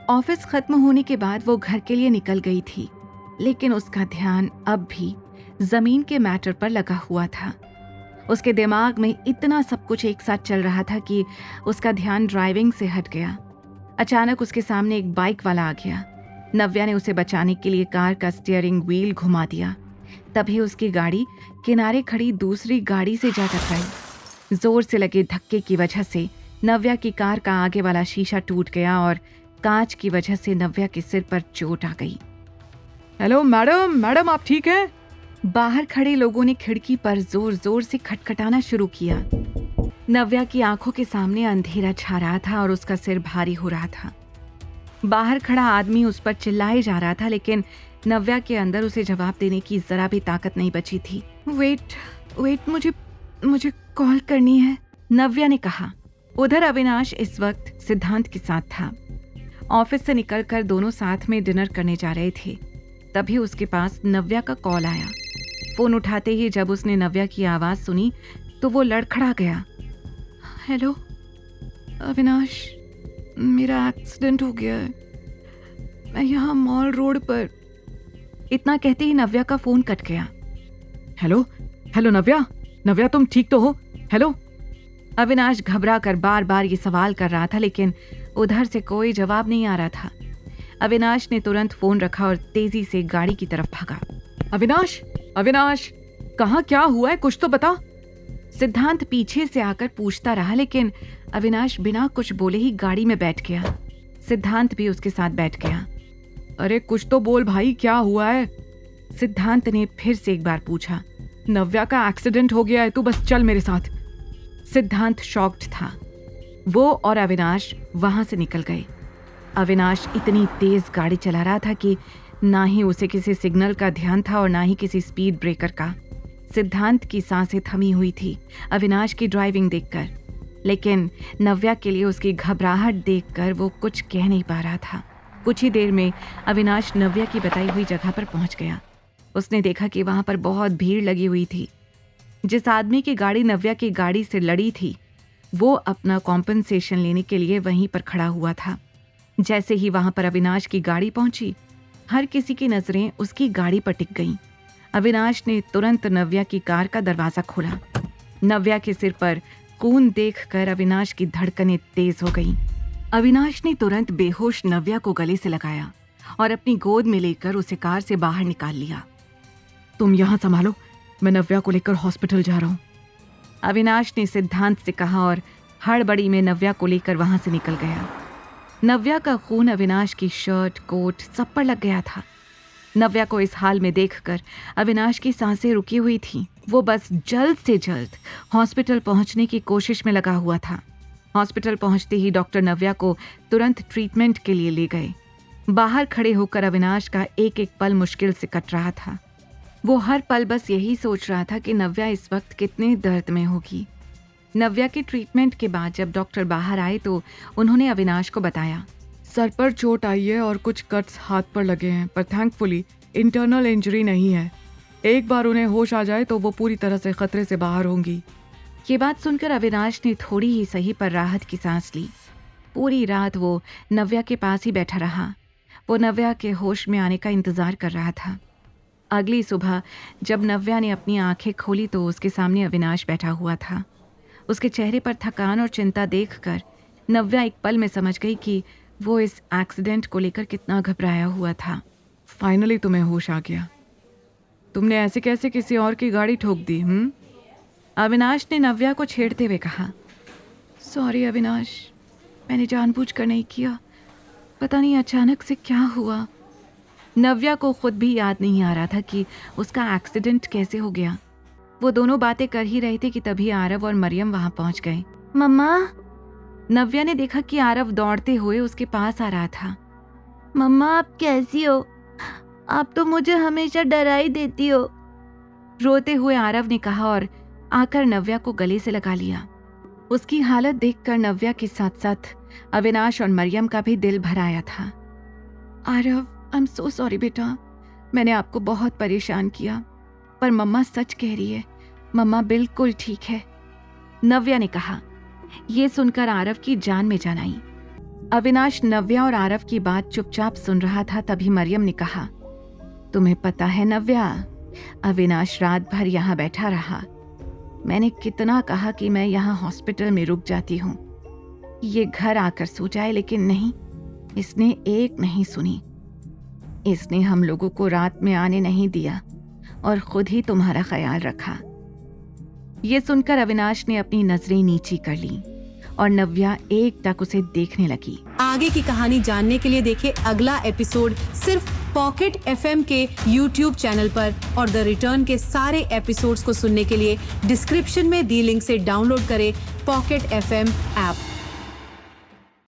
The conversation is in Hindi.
ऑफिस खत्म होने के बाद वो घर के लिए निकल गई थी, लेकिन उसका ध्यान अब भी जमीन के मैटर पर लगा हुआ था। उसके दिमाग में इतना सब कुछ एक साथ चल रहा था कि उसका ध्यान ड्राइविंग से हट गया। अचानक उसके सामने एक बाइक वाला आ गया। नव्या ने उसे बचाने के लिए कार का स्टीयरिंग व्हील घुमा दिया। तभी उसकी गाड़ी किनारे खड़ी दूसरी गाड़ी से जा टकराई। जोर से लगे धक्के की वजह से नव्या की कार का आगे वाला शीशा टूट गया और कांच की वजह से नव्या के सिर पर चोट आ गई। हेलो मैडम आप ठीक हैं? बाहर खड़े लोगों ने खिड़की पर जोर जोर से खटखटाना शुरू किया। नव्या की आंखों के सामने अंधेरा छा रहा था और उसका सिर भारी हो रहा था। बाहर खड़ा आदमी उस पर चिल्लाए जा रहा था, लेकिन नव्या के अंदर उसे जवाब देने की जरा भी ताकत नहीं बची थी। वेट, मुझे कॉल करनी है, नव्या ने कहा। उधर अविनाश इस वक्त सिद्धांत के साथ था। ऑफिस से निकलकर दोनों साथ में डिनर करने जा रहे थे। तभी उसके पास नव्या का कॉल आया। फोन उठाते ही जब उसने नव्या की आवाज सुनी तो वो लड़खड़ा गया। हेलो अविनाश, मेरा एक्सीडेंट हो गया है, मैं यहाँ मॉल रोड पर। इतना कहते ही नव्या का फोन कट गया। हेलो नव्या तुम ठीक तो हो? हेलो। अविनाश घबरा कर बार बार ये सवाल कर रहा था, लेकिन उधर से कोई जवाब नहीं आ रहा था। अविनाश ने तुरंत फोन रखा और तेजी से गाड़ी की तरफ भागा। अविनाश कहाँ, क्या हुआ है, कुछ तो बता। सिद्धांत पीछे से आकर पूछता रहा, लेकिन अविनाश बिना कुछ बोले ही गाड़ी में बैठ गया। सिद्धांत भी उसके साथ बैठ गया। अरे कुछ तो बोल भाई, क्या हुआ है? सिद्धांत ने फिर से एक बार पूछा। नव्या का एक्सीडेंट हो गया है, तू बस चल मेरे साथ। सिद्धांत शॉक्ड था। वो और अविनाश वहां से निकल गए। अविनाश इतनी तेज गाड़ी चला रहा था कि ना ही उसे किसी सिग्नल का ध्यान था और ना ही किसी स्पीड ब्रेकर का। सिद्धांत की सांसें थमी हुई थी अविनाश की ड्राइविंग देखकर, लेकिन नव्या के लिए उसकी घबराहट देखकर वो कुछ कह नहीं पा रहा था। कुछ ही देर में अविनाश नव्या की बताई हुई जगह पर पहुंच गया। उसने देखा कि वहां पर बहुत भीड़ लगी हुई थी। जिस आदमी की गाड़ी नव्या की गाड़ी से लड़ी थी, वो अपना कॉम्पनसेशन लेने के लिए वहीं पर खड़ा हुआ था। जैसे ही वहां पर अविनाश की गाड़ी पहुंची, हर किसी की नजरें उसकी गाड़ी पर टिक गईं। अविनाश ने तुरंत नव्या की कार का दरवाजा खोला। नव्या के सिर पर खून देखकर अविनाश की धड़कनें तेज हो गईं। अविनाश ने तुरंत बेहोश नव्या को गले से लगाया और अपनी गोद में लेकर उसे कार से बाहर निकाल लिया। तुम यहाँ संभालो, मैं नव्या को लेकर हॉस्पिटल जा रहा हूँ, अविनाश ने सिद्धांत से कहा और हड़बड़ी में नव्या को लेकर वहां से निकल गया। नव्या का खून अविनाश की शर्ट, कोट सब पर लग गया था। नव्या को इस हाल में देखकर अविनाश की सांसें रुकी हुई थीं। वो बस जल्द से जल्द हॉस्पिटल पहुंचने की कोशिश में लगा हुआ था। हॉस्पिटल पहुंचते ही डॉक्टर नव्या को तुरंत ट्रीटमेंट के लिए ले गए। बाहर खड़े होकर अविनाश का एक एक पल मुश्किल से कट रहा था। वो हर पल बस यही सोच रहा था कि नव्या इस वक्त कितने दर्द में होगी। नव्या के ट्रीटमेंट के बाद जब डॉक्टर बाहर आए तो उन्होंने अविनाश को बताया, सर पर चोट आई है और कुछ कट्स हाथ पर लगे हैं, पर थैंकफुली इंटरनल इंजरी नहीं है। एक बार उन्हें होश आ जाए तो वो पूरी तरह से खतरे से बाहर होंगी। ये बात सुनकर अविनाश ने थोड़ी ही सही पर राहत की सांस ली। पूरी रात वो नव्या के पास ही बैठा रहा। वो नव्या के होश में आने का इंतजार कर रहा था। अगली सुबह जब नव्या ने अपनी आंखें खोली तो उसके सामने अविनाश बैठा हुआ था। उसके चेहरे पर थकान और चिंता देखकर नव्या एक पल में समझ गई कि वो इस एक्सीडेंट को लेकर कितना घबराया हुआ था। फाइनली तुम्हें होश आ गया। तुमने ऐसे कैसे किसी और की गाड़ी ठोक दी? अविनाश ने नव्या को छेड़ते हुए कहा। सॉरी अविनाश, मैंने जानबूझकर नहीं किया, पता नहीं अचानक से क्या हुआ। नव्या को खुद भी याद नहीं आ रहा था कि उसका एक्सीडेंट कैसे हो गया। वो दोनों बातें कर ही रहे थे कि तभी आरव और मरियम वहां पहुंच गए। मम्मा, नव्या ने देखा कि आरव दौड़ते हुए उसके पास आ रहा था। मम्मा आप कैसी हो? आप तो मुझे हमेशा डरा ही देती हो, रोते हुए आरव ने कहा और आकर नव्या को गले से लगा लिया। उसकी हालत देखकर नव्या के साथ साथ अविनाश और मरियम का भी दिल भर आया था। Aarav, I am so sorry बेटा, मैंने आपको बहुत परेशान किया, पर मम्मा सच कह रही है, मम्मा बिल्कुल ठीक है, नव्या ने कहा। यह सुनकर आरव की जान में जान आई। अविनाश नव्या और आरव की बात चुपचाप सुन रहा था। तभी मरियम ने कहा, तुम्हें पता है नव्या, अविनाश रात भर यहाँ बैठा रहा। मैंने कितना कहा कि मैं यहाँ हॉस्पिटल में रुक जाती हूँ, ये घर आकर सो जाए, लेकिन नहीं, इसने एक नहीं सुनी। इसने हम लोगों को रात में आने नहीं दिया और खुद ही तुम्हारा ख्याल रखा। ये सुनकर अविनाश ने अपनी नजरें नीची कर ली और नव्या एकटक उसे देखने लगी। आगे की कहानी जानने के लिए देखें अगला एपिसोड सिर्फ पॉकेट FM के YouTube चैनल पर, और द रिटर्न के सारे एपिसोड्स को सुनने के लिए डिस्क्रिप्शन में दी लिंक से डाउनलोड करें पॉकेट FM ऐप।